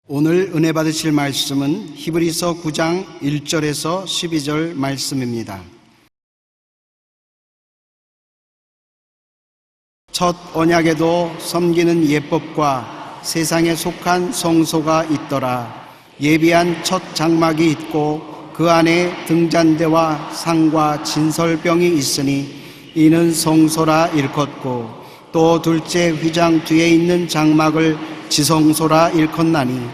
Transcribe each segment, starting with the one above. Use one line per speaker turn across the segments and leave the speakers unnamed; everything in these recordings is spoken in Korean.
오늘 은혜 받으실 말씀은 히브리서 9장 1절에서 12절 말씀입니다. 첫 언약에도 섬기는 예법과 세상에 속한 성소가 있더라. 예비한 첫 장막이 있고 그 안에 등잔대와 상과 진설병이 있으니 이는 성소라 일컫고, 또 둘째 휘장 뒤에 있는 장막을 지성소라 일컫나니,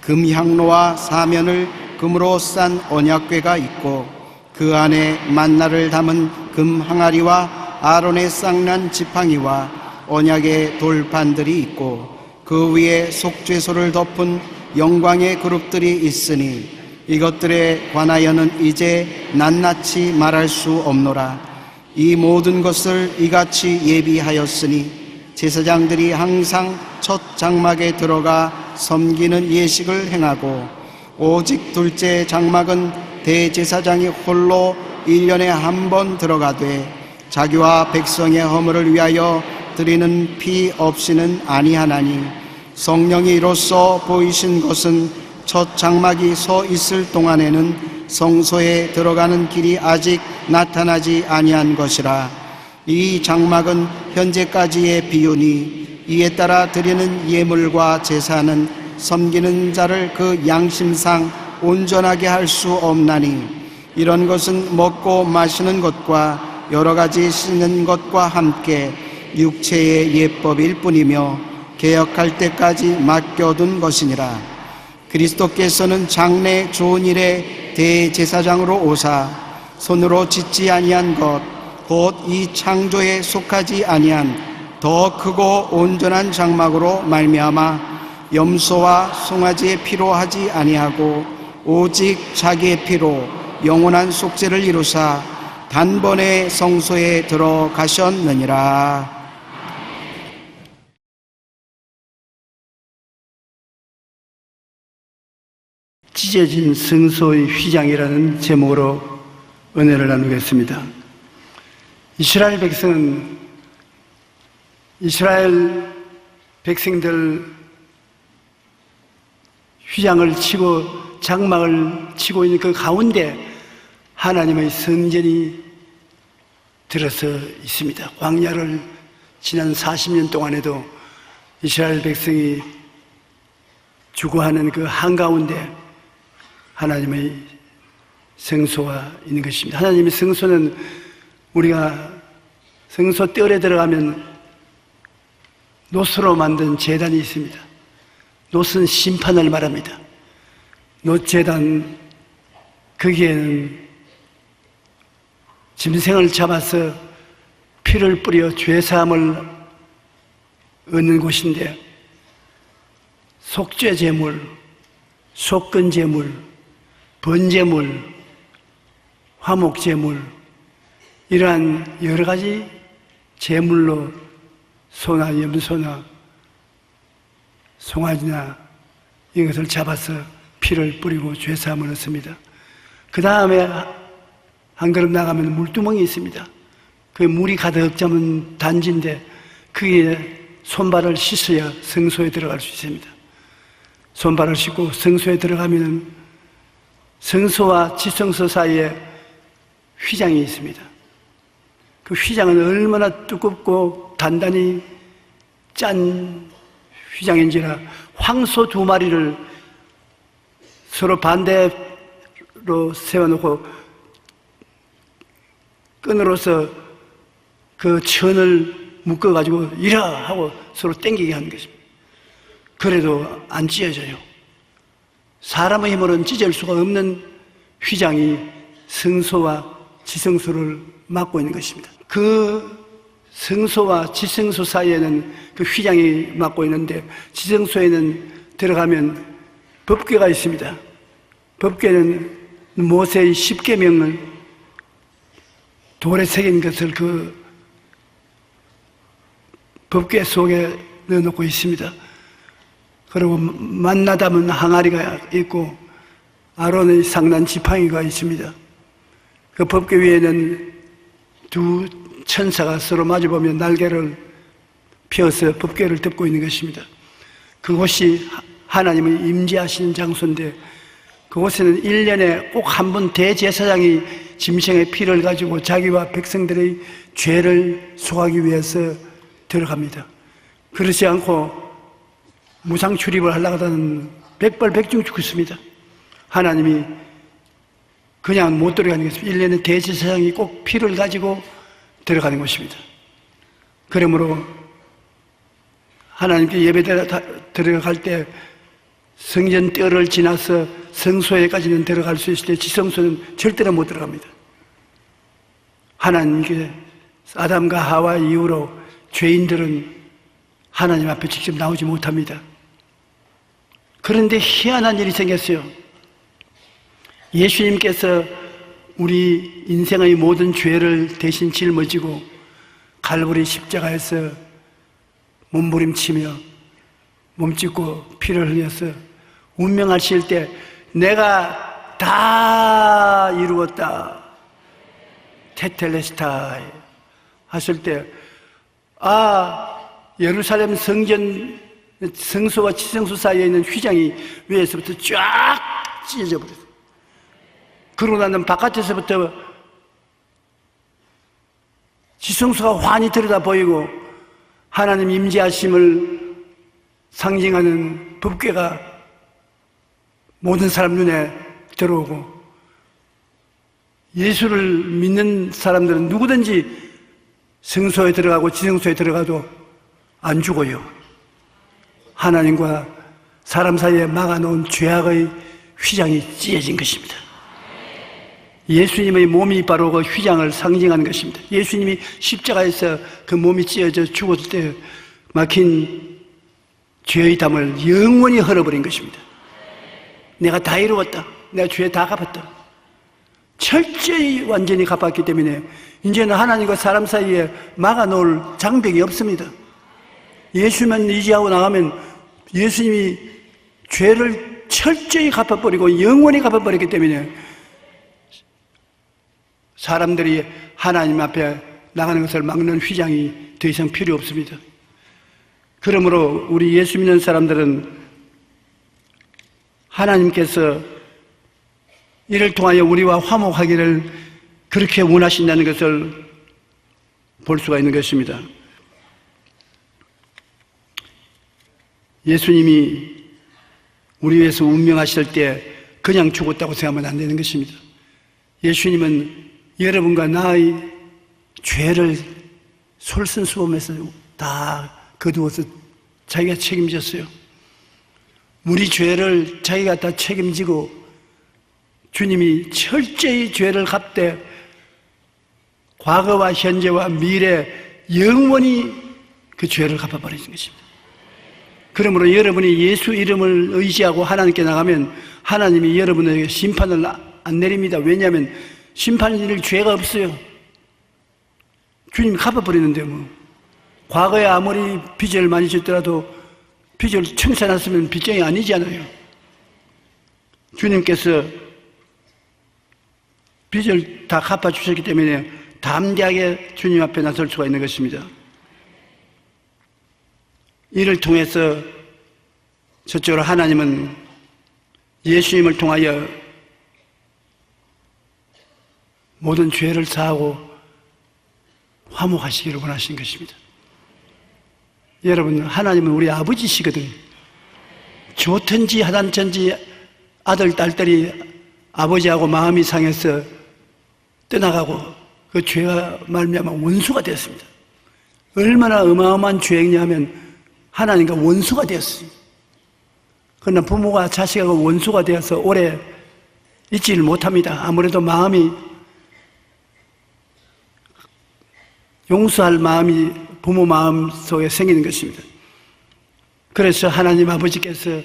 금향로와 사면을 금으로 싼 언약궤가 있고 그 안에 만나를 담은 금 항아리와 아론의 쌍난 지팡이와 언약의 돌판들이 있고 그 위에 속죄소를 덮은 영광의 그룹들이 있으니, 이것들에 관하여는 이제 낱낱이 말할 수 없노라. 이 모든 것을 이같이 예비하였으니 제사장들이 항상 첫 장막에 들어가 섬기는 예식을 행하고, 오직 둘째 장막은 대제사장이 홀로 1년에 한 번 들어가되 자기와 백성의 허물을 위하여 드리는 피 없이는 아니하나니, 성령이 이로써 보이신 것은 첫 장막이 서 있을 동안에는 성소에 들어가는 길이 아직 나타나지 아니한 것이라. 이 장막은 현재까지의 비유니, 이에 따라 드리는 예물과 제사는 섬기는 자를 그 양심상 온전하게 할 수 없나니, 이런 것은 먹고 마시는 것과 여러 가지 씻는 것과 함께 육체의 예법일 뿐이며 개혁할 때까지 맡겨둔 것이니라. 그리스도께서는 장래 좋은 일에 대제사장으로 오사 손으로 짓지 아니한 것, 곧 이 창조에 속하지 아니한 더 크고 온전한 장막으로 말미암아 염소와 송아지의 피로 하지 아니하고 오직 자기의 피로 영원한 속죄를 이루사 단번에 성소에 들어가셨느니라.
찢어진 성소의 휘장이라는 제목으로 은혜를 나누겠습니다. 이스라엘 백성들 휘장을 치고 장막을 치고 있는 그 가운데 하나님의 성전이 들어서 있습니다. 광야를 지난 40년 동안에도 이스라엘 백성이 주거하는 그 한가운데 하나님의 성소가 있는 것입니다. 하나님의 성소는 우리가 성소 뜰에 들어가면 놋으로 만든 제단이 있습니다. 놋은 심판을 말합니다. 놋제단, 거기에는 짐승을 잡아서 피를 뿌려 죄사함을 얻는 곳인데, 속죄제물, 속건제물, 번제물, 화목제물, 이러한 여러 가지 제물로 소나 염소나 송아지나 이것을 잡아서 피를 뿌리고 죄사함을 얻습니다. 그 다음에 한 걸음 나가면 물두멍이 있습니다. 그 물이 가득 잠은 단지인데 거기에 손발을 씻어야 성소에 들어갈 수 있습니다. 손발을 씻고 성소에 들어가면 성소와 지성소 사이에 휘장이 있습니다. 그 휘장은 얼마나 두껍고 단단히 짠 휘장인지라 황소 2마리를 서로 반대로 세워놓고 끈으로서 그 천을 묶어가지고 이라 하고 서로 당기게 하는 것입니다. 그래도 안 찢어져요. 사람의 힘으로는 찢을 수가 없는 휘장이 성소와 지성소를 막고 있는 것입니다. 그 성소와 지성소 사이에는 그 휘장이 막고 있는데, 지성소에는 들어가면 법궤가 있습니다. 법궤는 모세의 10계명을 돌에 새긴 것을 그 법궤 속에 넣어놓고 있습니다. 그리고 만나 담은 항아리가 있고 아론의 쌍난 지팡이가 있습니다. 그 법궤 위에는 두 천사가 서로 마주보며 날개를 펴서 법궤를 덮고 있는 것입니다. 그곳이 하나님의 임재하시는 장소인데 그곳에는 1년에 꼭 한 번 대제사장이 짐승의 피를 가지고 자기와 백성들의 죄를 속하기 위해서 들어갑니다. 그렇지 않고 무상 출입을 하려고 하다는 백발백중 죽습니다. 하나님이 그냥 못 들어가는 것입니다. 1년에 대제사장이 꼭 피를 가지고 들어가는 것입니다. 그러므로 하나님께 예배 들어갈 때 성전 뜰을 지나서 성소에까지는 들어갈 수 있을 때 지성소는 절대로 못 들어갑니다. 하나님께 아담과 하와 이후로 죄인들은 하나님 앞에 직접 나오지 못합니다. 그런데 희한한 일이 생겼어요. 예수님께서 우리 인생의 모든 죄를 대신 짊어지고 갈보리 십자가에서 몸부림치며 몸짓고 피를 흘려서 운명하실 때 내가 다 이루었다 테텔레스타이 하실 때 예루살렘 성소와 지성소 사이에 있는 휘장이 위에서부터 쫙 찢어져 버렸어요. 그러고 나면 바깥에서부터 지성소가 환히 들여다 보이고 하나님 임재하심을 상징하는 법궤가 모든 사람 눈에 들어오고 예수를 믿는 사람들은 누구든지 성소에 들어가고 지성소에 들어가도 안 죽어요. 하나님과 사람 사이에 막아놓은 죄악의 휘장이 찢어진 것입니다. 예수님의 몸이 바로 그 휘장을 상징하는 것입니다. 예수님이 십자가에서 그 몸이 찢어져 죽었을 때 막힌 죄의 담을 영원히 헐어버린 것입니다. 내가 다 이루었다. 내가 죄 다 갚았다. 철저히 완전히 갚았기 때문에 이제는 하나님과 사람 사이에 막아놓을 장벽이 없습니다. 예수만 의지하고 나가면 예수님이 죄를 철저히 갚아버리고 영원히 갚아버렸기 때문에 사람들이 하나님 앞에 나가는 것을 막는 휘장이 더 이상 필요 없습니다. 그러므로 우리 예수 믿는 사람들은 하나님께서 이를 통하여 우리와 화목하기를 그렇게 원하신다는 것을 볼 수가 있는 것입니다. 예수님이 우리 위해서 운명하실 때 그냥 죽었다고 생각하면 안 되는 것입니다. 예수님은 여러분과 나의 죄를 솔선수범해서 다 거두어서 자기가 책임졌어요. 우리 죄를 자기가 다 책임지고 주님이 철저히 죄를 갚되 과거와 현재와 미래 영원히 그 죄를 갚아버리는 것입니다. 그러므로 여러분이 예수 이름을 의지하고 하나님께 나가면 하나님이 여러분에게 심판을 안 내립니다. 왜냐하면 심판일 죄가 없어요. 주님이 갚아버리는데 뭐 과거에 아무리 빚을 많이 졌더라도 빚을 청산했으면 빚쟁이 아니잖아요. 주님께서 빚을 다 갚아주셨기 때문에 담대하게 주님 앞에 나설 수가 있는 것입니다. 이를 통해서 저쪽으로 하나님은 예수님을 통하여 모든 죄를 사하고 화목하시기를 원하신 것입니다. 여러분, 하나님은 우리 아버지시거든요. 좋든지 하단든지 아들, 딸들이 아버지하고 마음이 상해서 떠나가고 그 죄가 말미암아 원수가 되었습니다. 얼마나 어마어마한 죄냐 하면 하나님과 원수가 되었어요. 그러나 부모가 자식하고 원수가 되어서 오래 있지를 못합니다. 아무래도 마음이 용서할 마음이 부모 마음 속에 생기는 것입니다. 그래서 하나님 아버지께서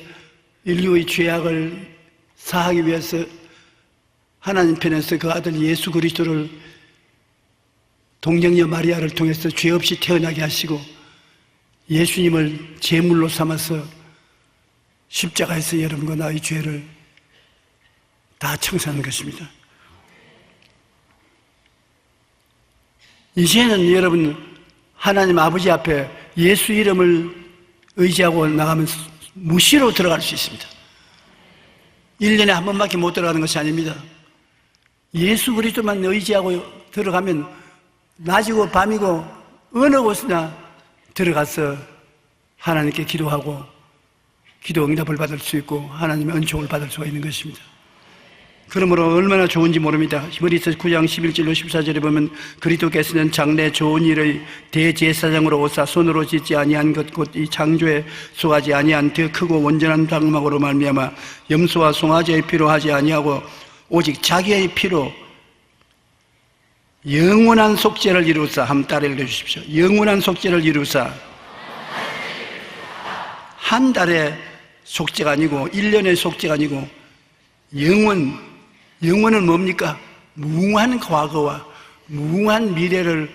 인류의 죄악을 사하기 위해서 하나님 편에서 그 아들 예수 그리스도를 동정녀 마리아를 통해서 죄 없이 태어나게 하시고 예수님을 제물로 삼아서 십자가에서 여러분과 나의 죄를 다 청산하는 것입니다. 이제는 여러분 하나님 아버지 앞에 예수 이름을 의지하고 나가면 무시로 들어갈 수 있습니다. 1년에 한 번밖에 못 들어가는 것이 아닙니다. 예수 그리스도만 의지하고 들어가면 낮이고 밤이고 어느 곳이나 들어가서 하나님께 기도하고 기도 응답을 받을 수 있고 하나님의 은총을 받을 수가 있는 것입니다. 그러므로 얼마나 좋은지 모릅니다. 히브리서 9장 11절로 14절에 보면 그리스도께서는 장래 좋은 일의 대제사장으로 오사 손으로 짓지 아니한 것 곧 이 창조에 속하지 아니한 더 크고 온전한 장막으로 말미암아 염소와 송아지의 피로 하지 아니하고 오직 자기의 피로 영원한 속죄를 이루사. 한번 따라 읽어주십시오. 영원한 속죄를 이루사. 한 달의 속죄가 아니고 1년의 속죄가 아니고 영원은 뭡니까? 무궁한 과거와 무궁한 미래를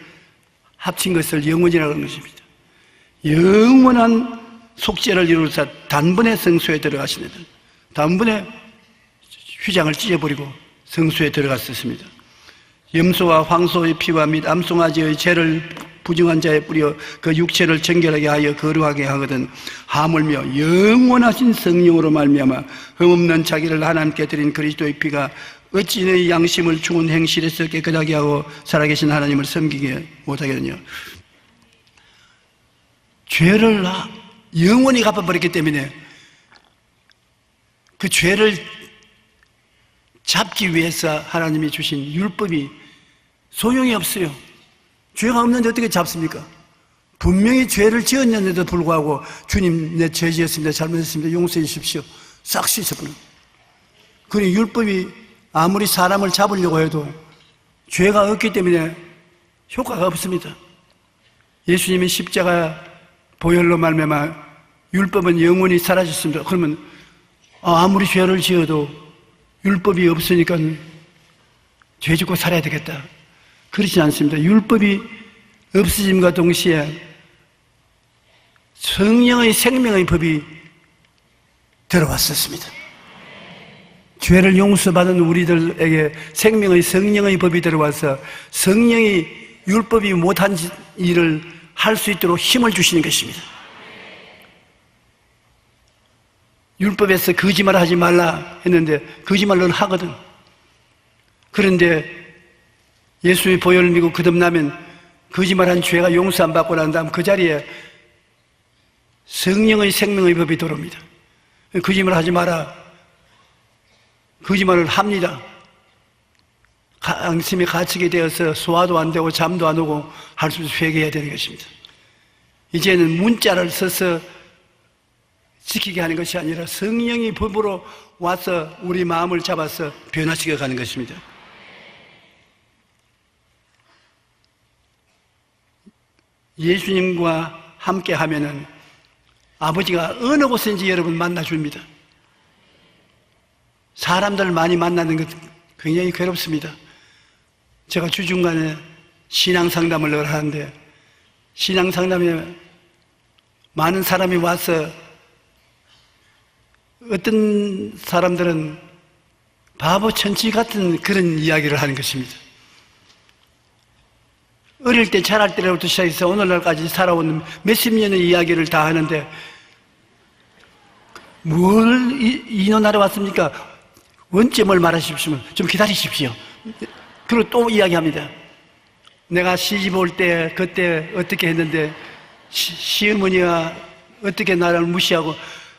합친 것을 영원이라고 하는 것입니다. 영원한 속죄를 이루사 단번에 성소에 들어가시는 단번에 휘장을 찢어버리고 성소에 들어갔었습니다. 염소와 황소의 피와 및 암송아지의 죄를 부정한 자에 뿌려 그 육체를 정결하게 하여 거룩하게 하거든 하물며 영원하신 성령으로 말미암아 흠없는 자기를 하나님께 드린 그리스도의 피가 어찌 너희 양심을 죽은 행실에서 깨끗하게 하고 살아계신 하나님을 섬기게 못하겠느냐. 죄를 영원히 갚아버렸기 때문에 그 죄를 잡기 위해서 하나님이 주신 율법이 소용이 없어요. 죄가 없는데 어떻게 잡습니까? 분명히 죄를 지었는데도 불구하고 주님 내 죄 지었습니다. 잘못했습니다. 용서해 주십시오. 싹 씻어버려. 그러니 율법이 아무리 사람을 잡으려고 해도 죄가 없기 때문에 효과가 없습니다. 예수님이 십자가 보혈로 말미암아 율법은 영원히 사라졌습니다. 그러면 아무리 죄를 지어도 율법이 없으니까 죄 짓고 살아야 되겠다. 그렇지 않습니다. 율법이 없어짐과 동시에 성령의 생명의 법이 들어왔었습니다. 죄를 용서받은 우리들에게 생명의 성령의 법이 들어와서 성령이 율법이 못한 일을 할 수 있도록 힘을 주시는 것입니다. 율법에서 거짓말 하지 말라 했는데 거짓말은 하거든. 그런데 예수의 보혈을 믿고 거듭나면 거짓말한 죄가 용서 안 받고 난 다음 그 자리에 성령의 생명의 법이 들어옵니다. 거짓말 하지 마라. 거짓말을 합니다. 양심이 갇히게 되어서 소화도 안 되고 잠도 안 오고 할 수 없이 회개해야 되는 것입니다. 이제는 문자를 써서 지키게 하는 것이 아니라 성령이 법으로 와서 우리 마음을 잡아서 변화시켜 가는 것입니다. 예수님과 함께 하면은 아버지가 어느 곳인지 여러분 만나줍니다. 사람들을 많이 만나는 것 굉장히 괴롭습니다. 제가 주중간에 신앙상담을 늘 하는데 신앙상담에 많은 사람이 와서 어떤 사람들은 바보 천치 같은 그런 이야기를 하는 것입니다. 어릴 때 자랄 때부터 시작해서 오늘날까지 살아온 몇십 년의 이야기를 다 하는데 뭘 인원하러 왔습니까? 원점을 말하십시오. 좀 기다리십시오. 그리고 또 이야기합니다. 내가 시집 올 때 그때 어떻게 했는데 시어머니가 어떻게 나를 무시하고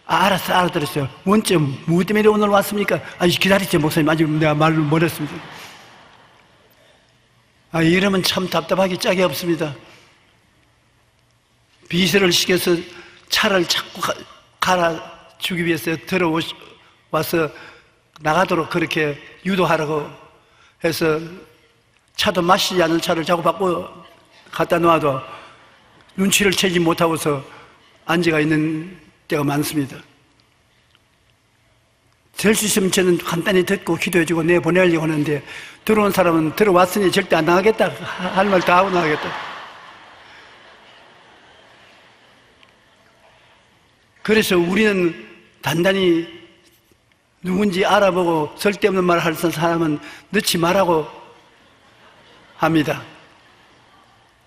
알았어 알아들었어요. 원점 무엇 때문에 오늘 왔습니까? 아니 기다리세요 목사님. 아직 내가 말을 못했습니다. 이러면 참 답답하기 짝이 없습니다. 비서를 시켜서 차를 자꾸 갈아주기 위해서 들어와서 나가도록 그렇게 유도하라고 해서 차도 마시지 않은 차를 자꾸 바꿔 갖다 놓아도 눈치를 채지 못하고서 앉아가 있는 때가 많습니다. 될 수 있으면 저는 간단히 듣고 기도해주고 내보내려고 하는데 들어온 사람은 들어왔으니 절대 안 나가겠다. 할 말 다 하고 나가겠다. 그래서 우리는 단단히 누군지 알아보고 쓸데없는 말을 하는 사람은 넣지 말라고 합니다.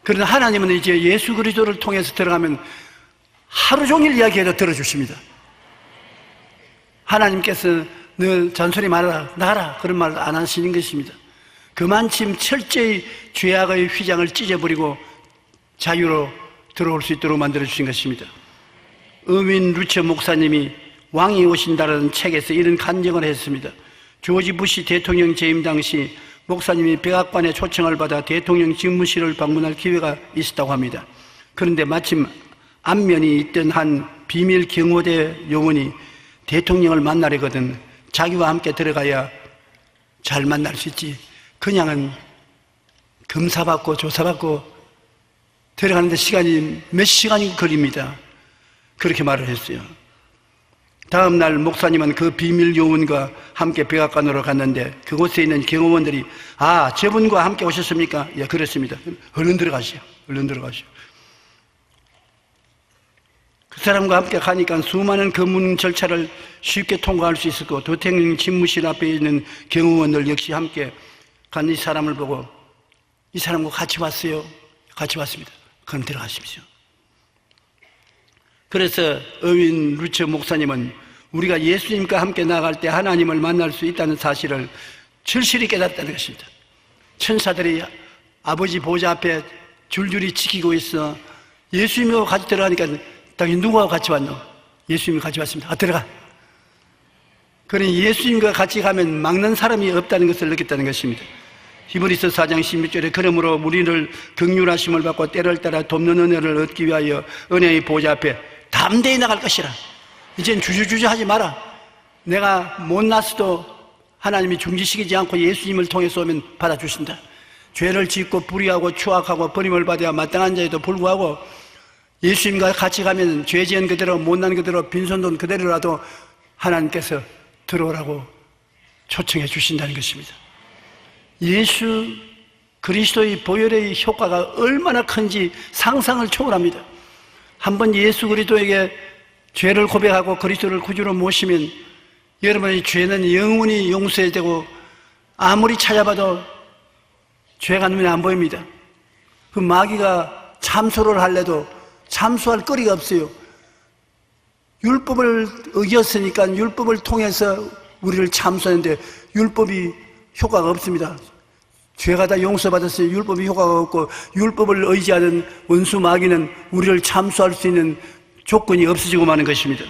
그러나 하나님은 이제 예수 그리스도를 통해서 들어가면 하루 종일 이야기해도 들어주십니다. 하나님께서 너 잔소리 말아라, 나가라, 그런 말 안 하시는 것입니다. 그만큼 철저히 죄악의 휘장을 찢어버리고 자유로 들어올 수 있도록 만들어주신 것입니다. 어윈 루처 목사님이 왕이 오신다라는 책에서 이런 간증을 했습니다. 조지 부시 대통령 재임 당시 목사님이 백악관의 초청을 받아 대통령 집무실을 방문할 기회가 있었다고 합니다. 그런데 마침 안면이 있던 한 비밀 경호대 요원이 대통령을 만나려거든 자기와 함께 들어가야 잘 만날 수 있지, 그냥은 검사받고 조사받고 들어가는데 시간이 몇 시간이 걸립니다. 그렇게 말을 했어요. 다음 날 목사님은 그 비밀 요원과 함께 백악관으로 갔는데 그곳에 있는 경호원들이 저분과 함께 오셨습니까? 예, 그렇습니다. 얼른 들어가시오. 얼른 들어가시오. 그 사람과 함께 가니까 수많은 검문 절차를 쉽게 통과할 수 있었고 대통령 집무실 앞에 있는 경호원들 역시 함께 간 이 사람을 보고 이 사람과 같이 왔어요. 같이 왔습니다. 그럼 들어가십시오. 그래서 어윈 루처 목사님은 우리가 예수님과 함께 나갈 때 하나님을 만날 수 있다는 사실을 절실히 깨닫다는 것입니다. 천사들이 아버지 보좌 앞에 줄줄이 지키고 있어 예수님과 같이 들어가니까 당연히 누구하고 같이 왔노? 예수님과 같이 왔습니다. 들어가. 그러니 예수님과 같이 가면 막는 사람이 없다는 것을 느꼈다는 것입니다. 히브리서 4장 16절에 그러므로 우리를 긍휼하심을 받고 때를 따라 돕는 은혜를 얻기 위하여 은혜의 보좌 앞에 담대히 나갈 것이라. 이젠 주저주저 하지 마라. 내가 못났어도 하나님이 중지시키지 않고 예수님을 통해서 오면 받아주신다. 죄를 짓고 불의하고 추악하고 버림을 받아야 마땅한 자에도 불구하고 예수님과 같이 가면 죄 지은 그대로 못난 그대로 빈손돈 그대로라도 하나님께서 들어오라고 초청해 주신다는 것입니다. 예수 그리스도의 보혈의 효과가 얼마나 큰지 상상을 초월합니다. 한번 예수 그리스도에게 죄를 고백하고 그리스도를 구주로 모시면 여러분의 죄는 영원히 용서되고 아무리 찾아봐도 죄가 눈에 안 보입니다. 그 마귀가 참소를 할래도 참소할 거리가 없어요. 율법을 어겼으니까 율법을 통해서 우리를 참소하는데 율법이 효과가 없습니다. 죄가 다 용서받았으니 율법이 효과가 없고 율법을 의지하는 원수 마귀는 우리를 참소할 수 있는 조건이 없어지고 마는 것입니다.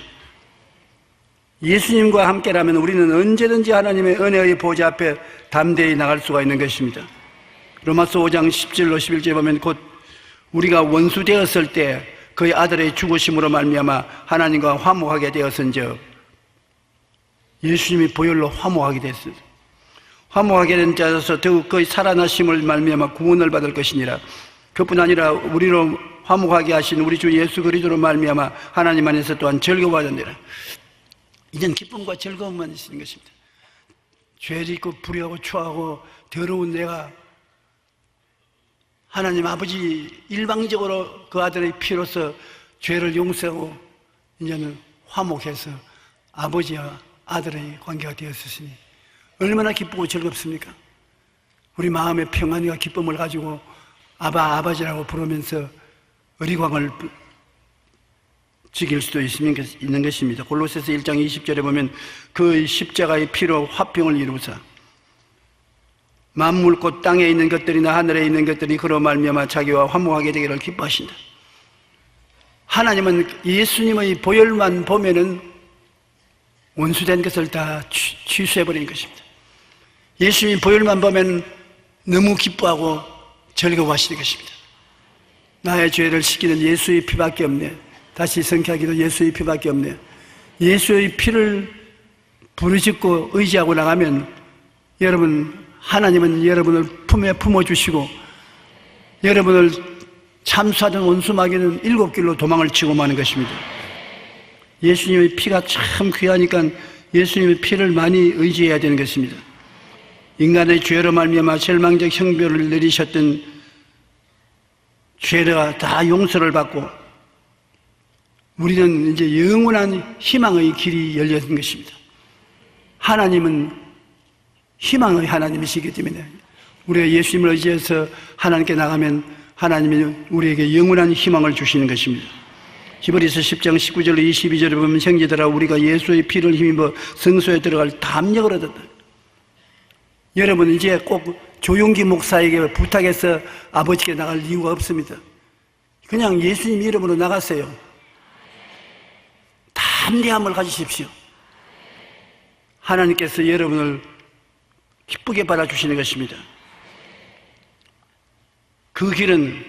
예수님과 함께라면 우리는 언제든지 하나님의 은혜의 보좌 앞에 담대히 나갈 수가 있는 것입니다. 로마서 5장 10절로 11절에 보면 곧 우리가 원수 되었을 때 그의 아들의 죽으심으로 말미암아 하나님과 화목하게 되었은즉 예수님이 보혈로 화목하게 됐습니다. 화목하게 된 자로서 더욱 그의 살아나심을 말미암아 구원을 받을 것이니라. 그뿐 아니라 우리로 화목하게 하신 우리 주 예수 그리스도로 말미암아 하나님 안에서 또한 즐거워하느니라. 이젠 기쁨과 즐거움만 있는 것입니다. 죄 짓고 불의하고 추하고 더러운 내가 하나님 아버지 일방적으로 그 아들의 피로서 죄를 용서하고 이제는 화목해서 아버지와 아들의 관계가 되었으니 얼마나 기쁘고 즐겁습니까? 우리 마음의 평안과 기쁨을 가지고 아버지라고 부르면서 의리광을 지킬 수도 있는 것입니다. 골로새서 1장 20절에 보면 그 십자가의 피로 화평을 이루사 만물 곧 땅에 있는 것들이나 하늘에 있는 것들이 그로 말미암아 자기와 화목하게 되기를 기뻐하신다. 하나님은 예수님의 보혈만 보면은 원수된 것을 다 취소해버리는 것입니다. 예수님 보혈만 보면 너무 기뻐하고 즐거워하시는 것입니다. 나의 죄를 씻기는 예수의 피밖에 없네. 다시 성취하기도 예수의 피밖에 없네. 예수의 피를 부르짖고 의지하고 나가면 여러분 하나님은 여러분을 품에 품어주시고 여러분을 참수하던 원수마귀는 7길로 도망을 치고 마는 것입니다. 예수님의 피가 참 귀하니까 예수님의 피를 많이 의지해야 되는 것입니다. 인간의 죄로 말미암아 절망적 형벌을 내리셨던 죄가 다 용서를 받고 우리는 이제 영원한 희망의 길이 열려진 것입니다. 하나님은 희망의 하나님이시기 때문에 우리가 예수님을 의지해서 하나님께 나가면 하나님이 우리에게 영원한 희망을 주시는 것입니다. 히브리서 10장 19절 22절에 보면 형제들아 우리가 예수의 피를 힘입어 성소에 들어갈 담력을 얻었다. 여러분 이제 꼭 조용기 목사에게 부탁해서 아버지께 나갈 이유가 없습니다. 그냥 예수님 이름으로 나가세요. 담대함을 가지십시오. 하나님께서 여러분을 기쁘게 받아주시는 것입니다. 그 길은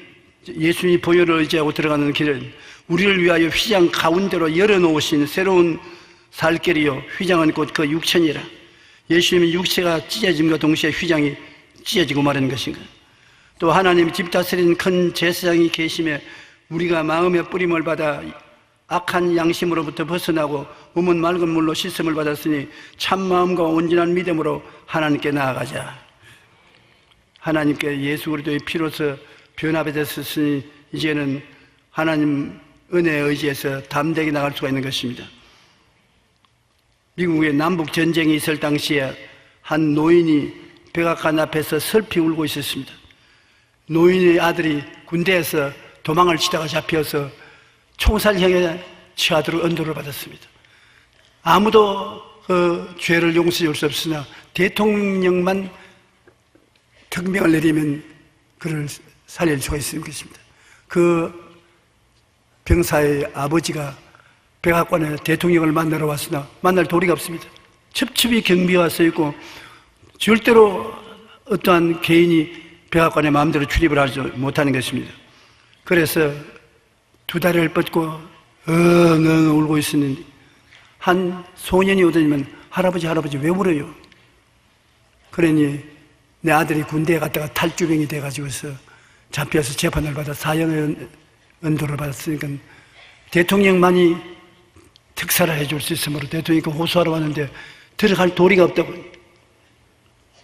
예수님이 보혈을 의지하고 들어가는 길은 우리를 위하여 휘장 가운데로 열어놓으신 새로운 살 길이요 휘장은 곧 그 육천이라. 예수님의 육체가 찢어짐과 동시에 휘장이 찢어지고 마는 것인가. 또 하나님 집 다스리는 큰 제사장이 계심에 우리가 마음의 뿌림을 받아 악한 양심으로부터 벗어나고 몸은 맑은 물로 씻음을 받았으니 참마음과 온전한 믿음으로 하나님께 나아가자. 하나님께 예수 그리스도의 피로서 변화되었으니 이제는 하나님 은혜에 의지해서 담대하게 나갈 수가 있는 것입니다. 미국에 남북 전쟁이 있을 당시에 한 노인이 백악관 앞에서 슬피 울고 있었습니다. 노인의 아들이 군대에서 도망을 치다가 잡혀서 총살형에 처하도록 언도를 받았습니다. 아무도 그 죄를 용서해 줄 수 없으나 대통령만 특명을 내리면 그를 살릴 수가 있는 것입니다. 그 병사의 아버지가 백악관에 대통령을 만나러 왔으나 만날 도리가 없습니다. 첩첩이 경비가 서 있고 절대로 어떠한 개인이 백악관에 마음대로 출입을 하지 못하는 것입니다. 그래서 두 다리를 뻗고 엉엉 울고 있었는데 한 소년이 오더니만 할아버지 왜 울어요? 그러니 내 아들이 군대에 갔다가 탈주병이 돼가지고서 잡혀서 재판을 받아 사형의 언도를 받았으니까 대통령만이 특사를 해줄 수 있으므로 대통령이 호소하러 왔는데 들어갈 도리가 없다고.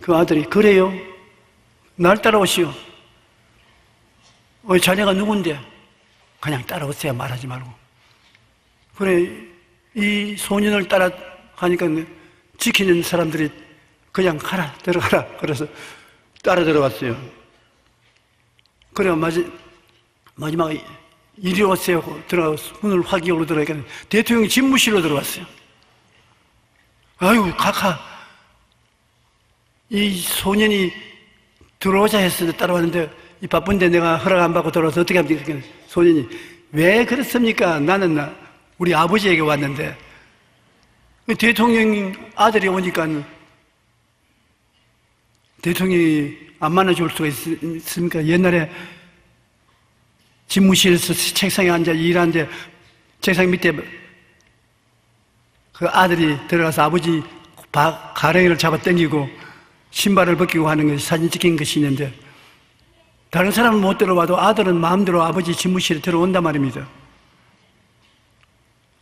그 아들이 그래요? 날 따라오시오. 자네가 누군데? 그냥 따라오세요. 말하지 말고. 그래 이 소년을 따라가니까 지키는 사람들이 그냥 가라 들어가라 그래서 따라 들어갔어요. 그래 마지막에 이리 오세요 하고 들어가서 문을 확 열고 들어가니까 대통령이 집무실로 들어갔어요. 아유 각하 이 소년이 들어오자 했을 때 따라왔는데 이 바쁜데 내가 허락 안 받고 들어와서 어떻게 합니까? 소년이 왜 그렇습니까? 나는 우리 아버지에게 왔는데 대통령 아들이 오니까 대통령이 안 만나줄 수가 있습니까? 옛날에 집무실에서 책상에 앉아 일하는데 책상 밑에 그 아들이 들어가서 아버지 가랭이를 잡아 당기고 신발을 벗기고 하는 것이 사진 찍힌 것이 있는데 다른 사람은 못 들어와도 아들은 마음대로 아버지 집무실에 들어온단 말입니다.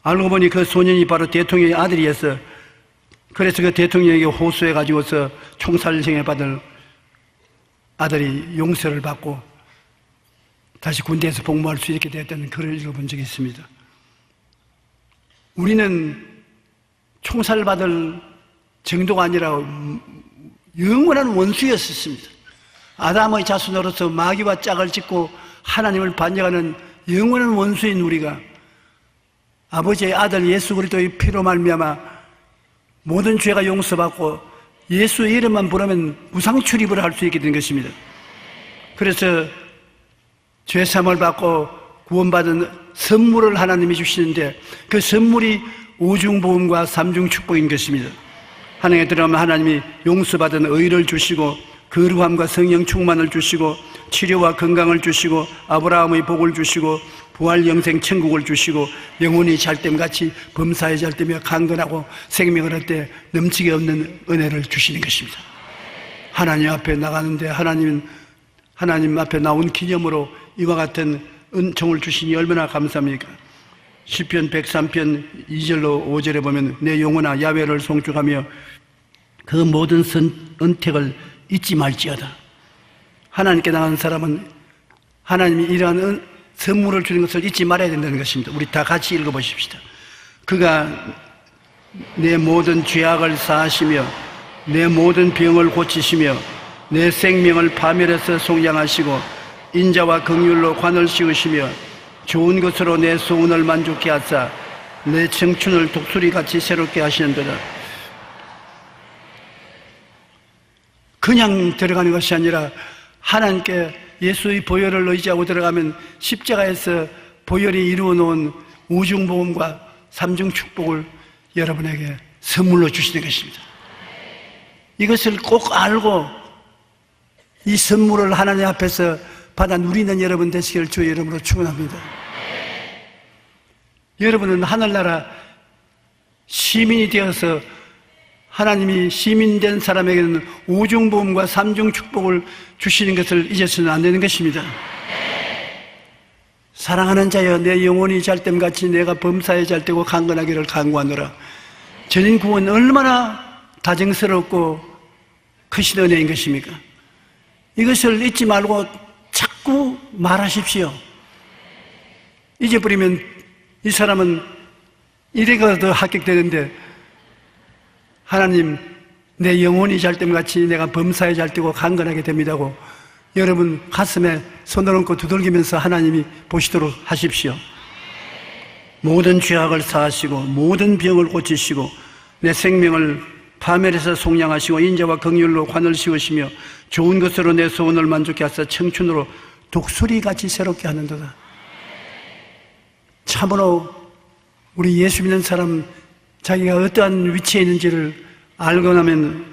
알고 보니 그 소년이 바로 대통령의 아들이었어. 그래서 그 대통령에게 호소해 가지고서 총살형에 받을 아들이 용서를 받고 다시 군대에서 복무할 수 있게 되었다는 글을 읽어본 적이 있습니다. 우리는 총살받을 정도가 아니라 영원한 원수였었습니다. 아담의 자손으로서 마귀와 짝을 짓고 하나님을 반역하는 영원한 원수인 우리가 아버지의 아들 예수 그리스도의 피로 말미암아 모든 죄가 용서받고 예수의 이름만 부르면 무상 출입을 할 수 있게 된 것입니다. 그래서 죄 사함을 받고 구원받은 선물을 하나님이 주시는데 그 선물이 오중보험과 삼중축복인 것입니다. 하나님에 들어가면 하나님이 용서받은 의를 주시고 거룩함과 성령 충만을 주시고 치료와 건강을 주시고 아브라함의 복을 주시고 부활 영생 천국을 주시고 영혼이 잘됨같이 범사에 잘되며 강건하고 생명을 얻되 넘치게 없는 은혜를 주시는 것입니다. 하나님 앞에 나가는데 하나님 앞에 나온 기념으로 이와 같은 은총을 주시니 얼마나 감사합니까? 시편 103편 2절로 5절에 보면 내 영혼아 야훼를 송축하며 그 모든 은택을 잊지 말지어다. 하나님께 나간 사람은 하나님이 이러한 선물을 주는 것을 잊지 말아야 된다는 것입니다. 우리 다 같이 읽어보십시다. 그가 내 모든 죄악을 사하시며 내 모든 병을 고치시며 내 생명을 파멸해서 속량하시고 인자와 긍휼로 관을 씌우시며 좋은 것으로 내 소원을 만족케 하사 내 청춘을 독수리같이 새롭게 하시는도다. 그냥 들어가는 것이 아니라 하나님께 예수의 보혈을 의지하고 들어가면 십자가에서 보혈이 이루어 놓은 우중복음과 삼중축복을 여러분에게 선물로 주시는 것입니다. 이것을 꼭 알고 이 선물을 하나님 앞에서 받아 누리는 여러분 되시기를 주의 이름으로 축원합니다. 여러분은 하늘나라 시민이 되어서 하나님이 시민된 사람에게는 우중복음과 삼중축복을 주시는 것을 잊어서는 안 되는 것입니다. 사랑하는 자여, 내 영혼이 잘됨같이 내가 범사에 잘되고 강건하기를 간구하노라. 전인 구원 얼마나 다정스럽고 크신 은혜인 것입니까? 이것을 잊지 말고 자꾸 말하십시오. 잊어버리면 이 사람은 이래가 더 합격되는데, 하나님, 내 영혼이 잘됨같이 내가 범사에 잘되고 강건하게 됩니다고 여러분 가슴에 손을 얹고 두들기면서 하나님이 보시도록 하십시오. 모든 죄악을 사하시고 모든 병을 고치시고 내 생명을 파멸해서 속량하시고 인자와 긍휼로 관을 씌우시며 좋은 것으로 내 소원을 만족케 하사 청춘으로 독수리같이 새롭게 하는도다. 참으로 우리 예수 믿는 사람, 자기가 어떠한 위치에 있는지를 알고 나면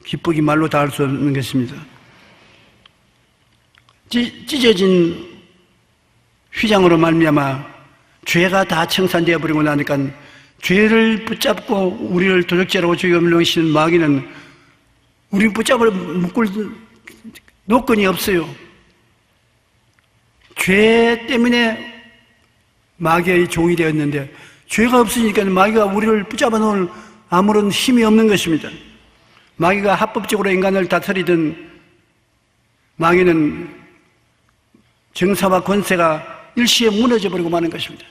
기쁘기 말로 다 할 수 없는 것입니다. 찢어진 휘장으로 말미암아 죄가 다 청산되어 버리고 나니까 죄를 붙잡고 우리를 도적질하고 죽여 물렁이시는 마귀는 우리 붙잡을 묶을 노건이 없어요. 죄 때문에 마귀의 종이 되었는데, 죄가 없으니까 마귀가 우리를 붙잡아 놓을 아무런 힘이 없는 것입니다. 마귀가 합법적으로 인간을 다스리던 마귀는 정사와 권세가 일시에 무너져 버리고 마는 것입니다.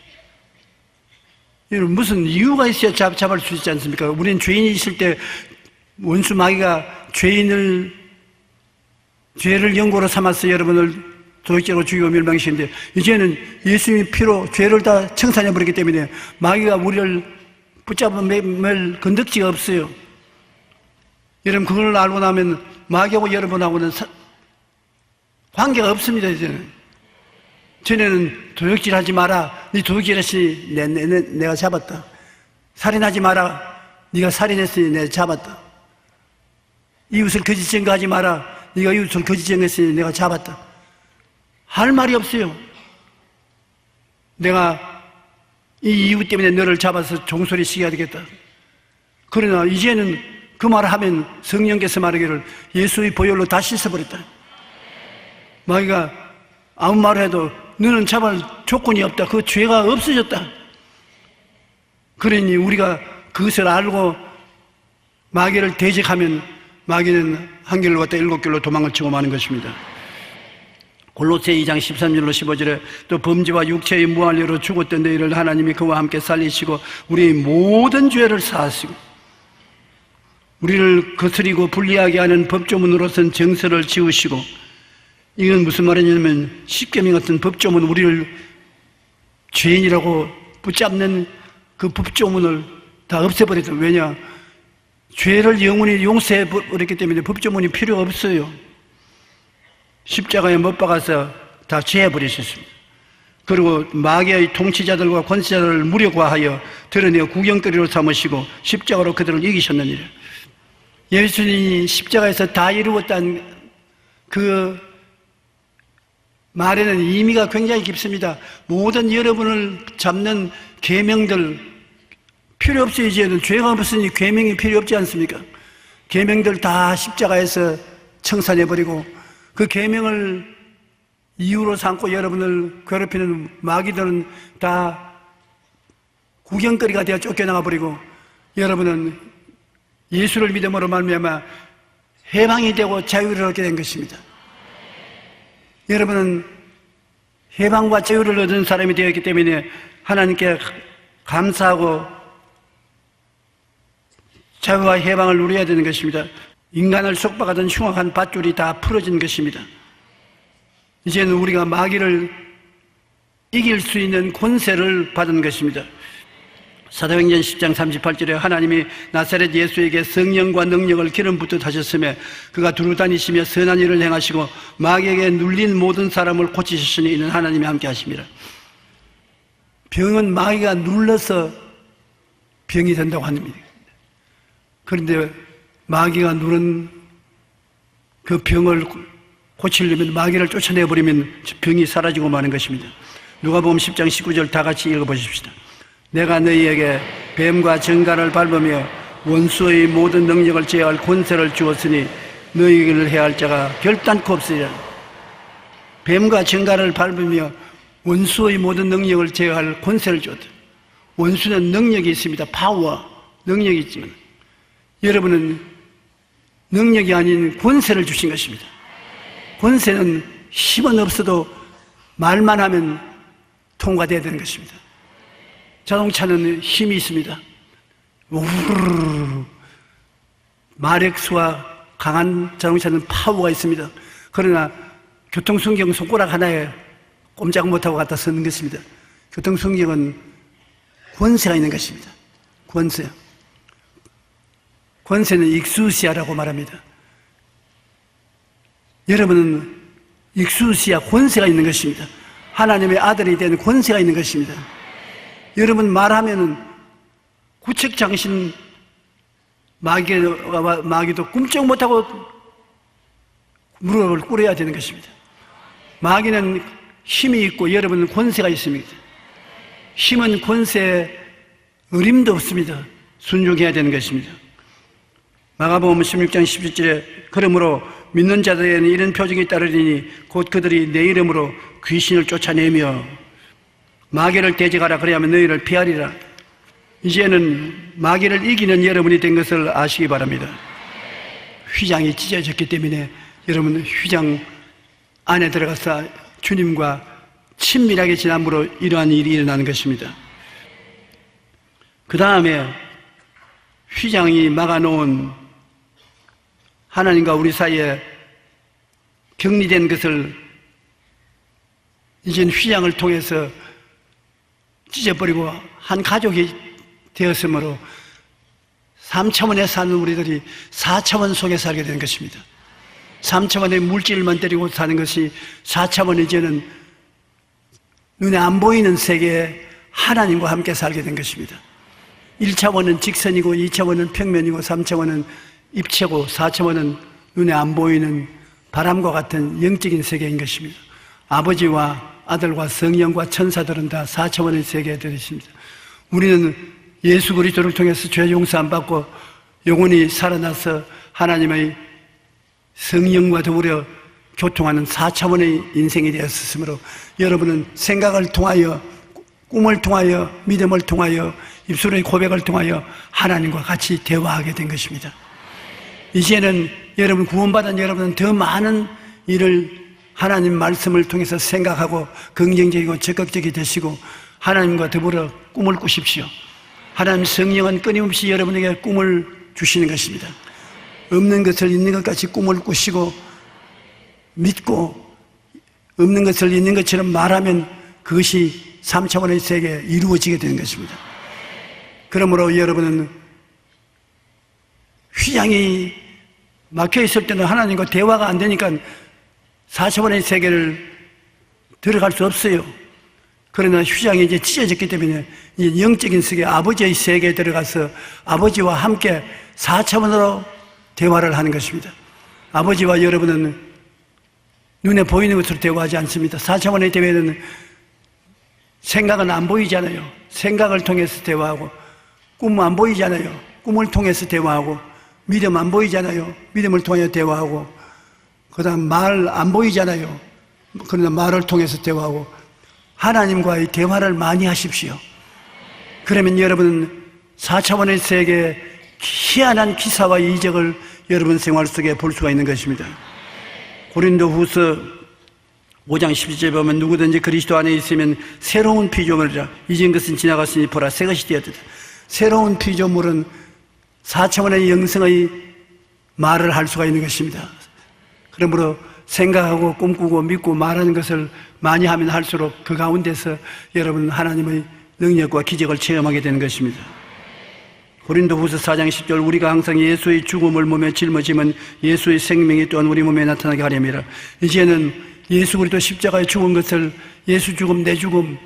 무슨 이유가 있어야 잡을 수 있지 않습니까? 우리는 죄인이 있을 때 원수 마귀가 죄를 연고로 삼아서 여러분을 도적질로 죽이고 멸망시키는데, 이제는 예수님의 피로 죄를 다 청산해 버렸기 때문에 마귀가 우리를 붙잡을 건덕지가 없어요. 여러분 그걸 알고 나면 마귀하고 여러분하고는 관계가 없습니다. 이제는 전에는 도적질하지 마라, 네 도적질했으니 내가 잡았다. 살인하지 마라, 네가 살인했으니 내가 잡았다. 이웃을 거짓 증거하지 마라, 네가 이웃을 거짓 증거했으니 내가 잡았다. 할 말이 없어요. 내가 이 이유 때문에 너를 잡아서 종소리 시켜야 되겠다. 그러나 이제는 그 말을 하면 성령께서 말하기를 예수의 보혈로 다 씻어버렸다. 마귀가 아무 말을 해도 너는 잡을 조건이 없다. 그 죄가 없어졌다. 그러니 우리가 그것을 알고 마귀를 대적하면 마귀는 한 길로 갔다 7길로 도망을 치고 마는 것입니다. 골로새 2장 13절로 15절에 또 범죄와 육체의 무한리로 죽었던 너희를 하나님이 그와 함께 살리시고 우리의 모든 죄를 사하시고 우리를 거스리고 불리하게 하는 법조문으로선 정서를 지우시고, 이건 무슨 말이냐면 십계명 같은 법조문, 우리를 죄인이라고 붙잡는 그 법조문을 다 없애버렸다. 왜냐? 죄를 영원히 용서해버렸기 때문에 법조문이 필요 없어요. 십자가에 못 박아서 다 죄해버리셨습니다. 그리고 마귀의 통치자들과 권세자들을 무력화하여 드러내어 구경거리로 삼으시고 십자가로 그들을 이기셨느니라. 예수님이 십자가에서 다 이루었다는 그 말에는 의미가 굉장히 깊습니다. 모든 여러분을 잡는 계명들 필요 없어요. 이제는 죄가 없으니 계명이 필요 없지 않습니까? 계명들 다 십자가에서 청산해버리고 그 계명을 이유로 삼고 여러분을 괴롭히는 마귀들은 다 구경거리가 되어 쫓겨나가버리고 여러분은 예수를 믿음으로 말미암아 해방이 되고 자유를 얻게 된 것입니다. 여러분은 해방과 자유를 얻은 사람이 되었기 때문에 하나님께 감사하고 자유와 해방을 누려야 되는 것입니다. 인간을 속박하던 흉악한 밧줄이 다 풀어진 것입니다. 이제는 우리가 마귀를 이길 수 있는 권세를 받은 것입니다. 사도행전 10장 38절에 하나님이 나사렛 예수에게 성령과 능력을 기름 붓듯 하셨으며 그가 두루 다니시며 선한 일을 행하시고 마귀에게 눌린 모든 사람을 고치셨으니 이는 하나님이 함께 하십니다. 병은 마귀가 눌러서 병이 된다고 합니다. 그런데 마귀가 누른 그 병을 고치려면 마귀를 쫓아내버리면 병이 사라지고 마는 것입니다. 누가복음 10장 19절 다 같이 읽어보십시다. 내가 너희에게 뱀과 정갈을 밟으며 원수의 모든 능력을 제어할 권세를 주었으니 너희를 해할 자가 결단코 없으리라. 뱀과 정갈을 밟으며 원수의 모든 능력을 제어할 권세를 주었다. 원수는 능력이 있습니다. 파워, 능력이 있지만 여러분은 능력이 아닌 권세를 주신 것입니다. 권세는 힘은 없어도 말만 하면 통과되어야 되는 것입니다. 자동차는 힘이 있습니다. 우르르르 마력수와 강한 자동차는 파워가 있습니다. 그러나 교통순경 손가락 하나에 꼼짝 못하고 갖다 서는 것입니다. 교통순경은 권세가 있는 것입니다. 권세. 권세는 익수시아라고 말합니다. 여러분은 익수시아 권세가 있는 것입니다. 하나님의 아들이 된 권세가 있는 것입니다. 여러분 말하면은 구책장신 마귀도 꿈쩍 못하고 무릎을 꿇어야 되는 것입니다. 마귀는 힘이 있고 여러분은 권세가 있습니다. 힘은 권세에 어림도 없습니다. 순종해야 되는 것입니다. 마가복음 16장 17절에 그러므로 믿는 자들에게는 이런 표징이 따르리니 곧 그들이 내 이름으로 귀신을 쫓아내며 마귀를 대적하라 그리하면 너희를 피하리라. 이제는 마귀를 이기는 여러분이 된 것을 아시기 바랍니다. 휘장이 찢어졌기 때문에 여러분 휘장 안에 들어가서 주님과 친밀하게 지남으로 이러한 일이 일어나는 것입니다. 그 다음에 휘장이 막아놓은 하나님과 우리 사이에 격리된 것을 이제는 휘장을 통해서 찢어버리고 한 가족이 되었으므로 3차원에 사는 우리들이 4차원 속에 살게 된 것입니다. 3차원의 물질만 때리고 사는 것이 4차원 이제는 눈에 안 보이는 세계에 하나님과 함께 살게 된 것입니다. 1차원은 직선이고 2차원은 평면이고 3차원은 입체고 4차원은 눈에 안 보이는 바람과 같은 영적인 세계인 것입니다. 아버지와 아들과 성령과 천사들은 다 4차원의 세계에 들으십니다. 우리는 예수 그리스도를 통해서 죄 용서함 받고 영혼이 살아나서 하나님의 성령과 더불어 교통하는 4차원의 인생이 되었으므로 여러분은 생각을 통하여 꿈을 통하여 믿음을 통하여 입술의 고백을 통하여 하나님과 같이 대화하게 된 것입니다. 이제는 여러분 구원받은 여러분은 더 많은 일을 하나님 말씀을 통해서 생각하고 긍정적이고 적극적이 되시고 하나님과 더불어 꿈을 꾸십시오. 하나님 성령은 끊임없이 여러분에게 꿈을 주시는 것입니다. 없는 것을 있는 것 같이 꿈을 꾸시고 믿고 없는 것을 있는 것처럼 말하면 그것이 3차원의 세계에 이루어지게 되는 것입니다. 그러므로 여러분은 휘장이 막혀있을 때는 하나님과 대화가 안 되니까 4차원의 세계를 들어갈 수 없어요. 그러나 휘장이 이제 찢어졌기 때문에 이제 영적인 세계, 아버지의 세계에 들어가서 아버지와 함께 4차원으로 대화를 하는 것입니다. 아버지와 여러분은 눈에 보이는 것으로 대화하지 않습니다. 4차원의 대화는 생각은 안 보이잖아요. 생각을 통해서 대화하고 꿈 안 보이잖아요. 꿈을 통해서 대화하고 믿음 안 보이잖아요. 믿음을 통해 대화하고 그 다음 말 안 보이잖아요. 그러나 말을 통해서 대화하고 하나님과의 대화를 많이 하십시오. 그러면 여러분은 4차원의 세계의 희한한 기사와 이적을 여러분 생활 속에 볼 수가 있는 것입니다. 고린도후서 5장 12절에 보면 누구든지 그리스도 안에 있으면 새로운 피조물이라 이전 것은 지나갔으니 보라 새 것이 되었다. 새로운 피조물은 4차원의 영성의 말을 할 수가 있는 것입니다. 그러므로 생각하고 꿈꾸고 믿고 말하는 것을 많이 하면 할수록 그 가운데서 여러분 하나님의 능력과 기적을 체험하게 되는 것입니다. 고린도후서 4장 10절 우리가 항상 예수의 죽음을 몸에 짊어지면 예수의 생명이 또한 우리 몸에 나타나게 하렵니다. 이제는 예수 그리스도 십자가에 죽은 것을 예수 죽음 내 죽음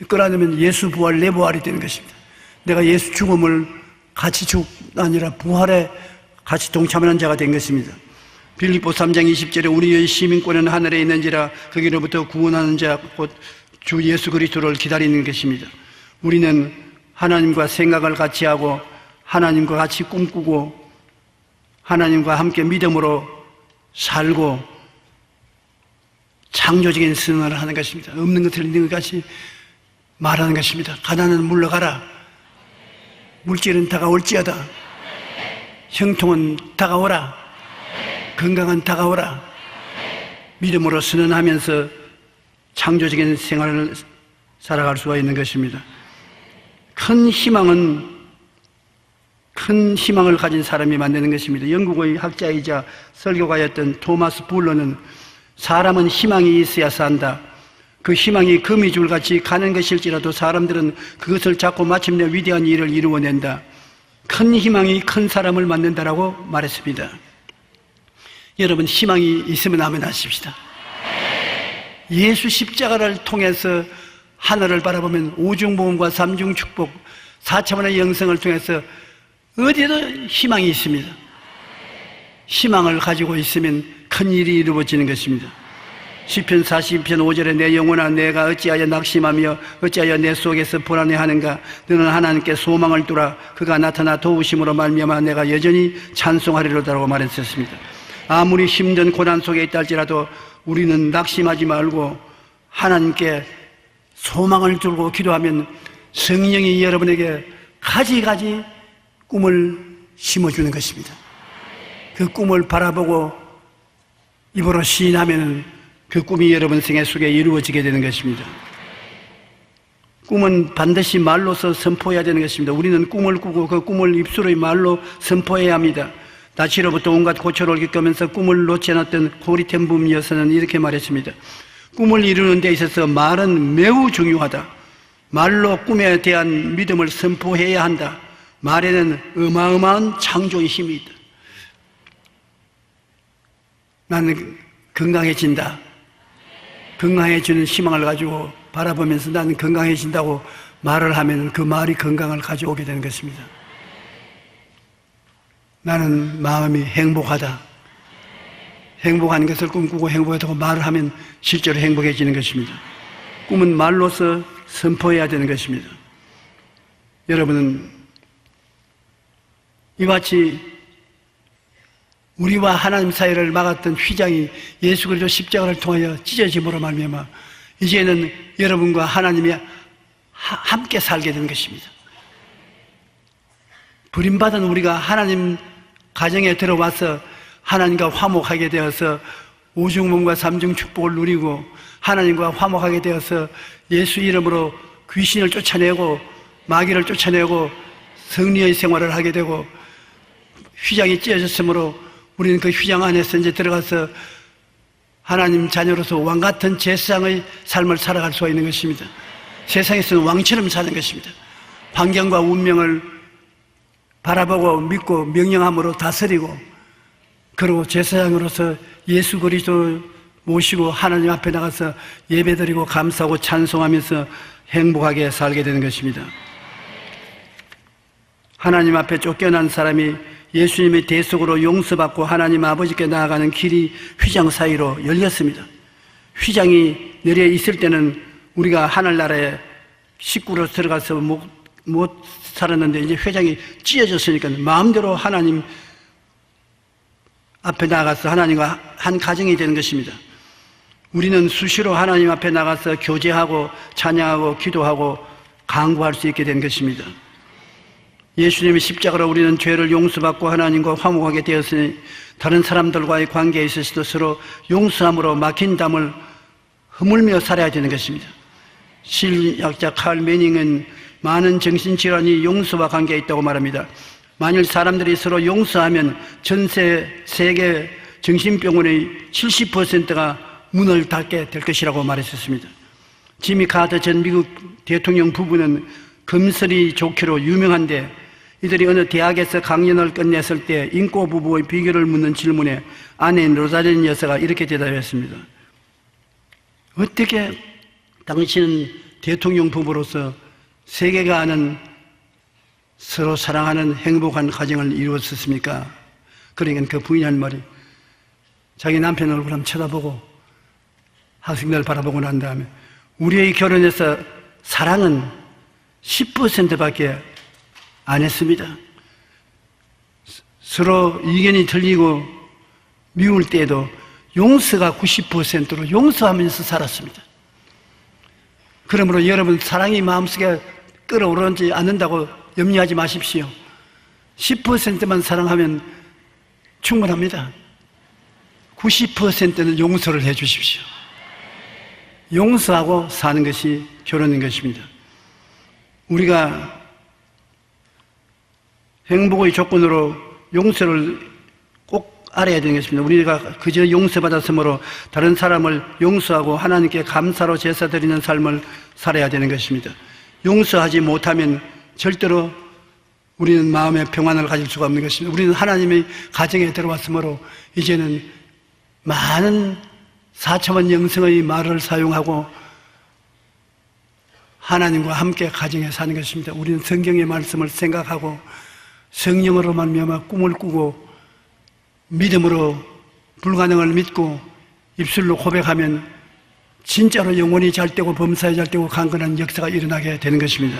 끌어내면 예수 부활 내 부활이 되는 것입니다. 내가 예수 죽음을 같이 아니라 부활에 같이 동참하는 자가 된 것입니다. 빌립보 3장 20절에 우리의 시민권은 하늘에 있는지라 거기로부터 구원하는 자 곧 주 예수 그리스도를 기다리는 것입니다. 우리는 하나님과 생각을 같이 하고 하나님과 같이 꿈꾸고 하나님과 함께 믿음으로 살고 창조적인 선언을 하는 것입니다. 없는 것을 있는 것 같이 말하는 것입니다. 가난은 물러가라. 물질은 다가올지어다. 형통은 다가오라. 건강은 다가오라. 믿음으로 선언하면서 창조적인 생활을 살아갈 수가 있는 것입니다. 큰 희망을 가진 사람이 만드는 것입니다. 영국의 학자이자 설교가였던 토마스 불러는 사람은 희망이 있어야 산다. 그 희망이 거미줄같이 가는 것일지라도 사람들은 그것을 잡고 마침내 위대한 일을 이루어낸다. 큰 희망이 큰 사람을 만든다라고 말했습니다. 여러분 희망이 있으면 아멘 하십시다. 예수 십자가를 통해서 하늘을 바라보면 오중보험과 삼중축복 4차원의 영성을 통해서 어디에도 희망이 있습니다. 희망을 가지고 있으면 큰 일이 이루어지는 것입니다. 시편 42편 5절에 내 영혼아 내가 어찌하여 낙심하며 어찌하여 내 속에서 불안해하는가. 너는 하나님께 소망을 두라. 그가 나타나 도우심으로 말미암아 내가 여전히 찬송하리로다라고 말했었습니다. 아무리 힘든 고난 속에 있다 할지라도 우리는 낙심하지 말고 하나님께 소망을 두고 기도하면 성령이 여러분에게 가지가지 꿈을 심어주는 것입니다. 그 꿈을 바라보고 입으로 시인하면 그 꿈이 여러분 생애 속에 이루어지게 되는 것입니다. 꿈은 반드시 말로서 선포해야 되는 것입니다. 우리는 꿈을 꾸고 그 꿈을 입술의 말로 선포해야 합니다. 나치로부터 온갖 고초를 겪으면서 꿈을 놓지 않았던 고리텐붐 여사는 이렇게 말했습니다. 꿈을 이루는 데 있어서 말은 매우 중요하다. 말로 꿈에 대한 믿음을 선포해야 한다. 말에는 어마어마한 창조의 힘이 있다. 나는 건강해진다. 건강해지는 희망을 가지고 바라보면서 나는 건강해진다고 말을 하면 그 말이 건강을 가져오게 되는 것입니다. 나는 마음이 행복하다. 행복한 것을 꿈꾸고 행복하다고 말을 하면 실제로 행복해지는 것입니다. 꿈은 말로서 선포해야 되는 것입니다. 여러분은 이와 같이 우리와 하나님 사이를 막았던 휘장이 예수 그리스도 십자가를 통하여 찢어짐으로 말미암아 이제는 여러분과 하나님이 함께 살게 되는 것입니다. 버림받은 우리가 하나님 가정에 들어와서 하나님과 화목하게 되어서 오중문과 삼중축복을 누리고 하나님과 화목하게 되어서 예수 이름으로 귀신을 쫓아내고 마귀를 쫓아내고 승리의 생활을 하게 되고 휘장이 찢어졌으므로 우리는 그 휘장 안에서 이제 들어가서 하나님 자녀로서 왕같은 제사장의 삶을 살아갈 수가 있는 것입니다. 세상에서는 왕처럼 사는 것입니다. 환경과 운명을 바라보고 믿고 명령함으로 다스리고 그리고 제사장으로서 예수 그리스도를 모시고 하나님 앞에 나가서 예배드리고 감사하고 찬송하면서 행복하게 살게 되는 것입니다. 하나님 앞에 쫓겨난 사람이 예수님의 대속으로 용서받고 하나님 아버지께 나아가는 길이 휘장 사이로 열렸습니다. 휘장이 내려 있을 때는 우리가 하늘나라에 식구로 들어가서 못 살았는데 이제 휘장이 찢어졌으니까 마음대로 하나님 앞에 나가서 하나님과 한 가정이 되는 것입니다. 우리는 수시로 하나님 앞에 나가서 교제하고 찬양하고 기도하고 간구할 수 있게 된 것입니다. 예수님의 십자가로 우리는 죄를 용서받고 하나님과 화목하게 되었으니 다른 사람들과의 관계에 있어서도 서로 용서함으로 막힌 담을 허물며 살아야 되는 것입니다. 신약자 칼 매닝은 많은 정신질환이 용서와 관계에 있다고 말합니다. 만일 사람들이 서로 용서하면 전세 세계 정신병원의 70%가 문을 닫게 될 것이라고 말했었습니다. 지미 카터 전 미국 대통령 부부는 금슬이 좋기로 유명한데 이들이 어느 대학에서 강연을 끝냈을 때 인고 부부의 비결을 묻는 질문에 아내인 로잘린 여사가 이렇게 대답했습니다. 어떻게 당신은 대통령 부부로서 세계가 아는 서로 사랑하는 행복한 가정을 이루었습니까? 그러니까 그 부인이 한 말이 자기 남편 얼굴 한번 쳐다보고 학생들 바라보고 난 다음에 우리의 결혼에서 사랑은 10%밖에 안 했습니다. 서로 의견이 틀리고 미울 때에도 용서가 90%로 용서하면서 살았습니다. 그러므로 여러분 사랑이 마음속에 끓어오르지 않는다고 염려하지 마십시오. 10%만 사랑하면 충분합니다. 90%는 용서를 해 주십시오. 용서하고 사는 것이 결혼인 것입니다. 우리가 행복의 조건으로 용서를 꼭 알아야 되는 것입니다. 우리가 그저 용서받았으므로 다른 사람을 용서하고 하나님께 감사로 제사드리는 삶을 살아야 되는 것입니다. 용서하지 못하면 절대로 우리는 마음의 평안을 가질 수가 없는 것입니다. 우리는 하나님의 가정에 들어왔으므로 이제는 많은 4천만 영성의 말을 사용하고 하나님과 함께 가정에 사는 것입니다. 우리는 성경의 말씀을 생각하고 성령으로 말미암아 꿈을 꾸고 믿음으로 불가능을 믿고 입술로 고백하면 진짜로 영혼이 잘 되고 범사에 잘 되고 강건한 역사가 일어나게 되는 것입니다.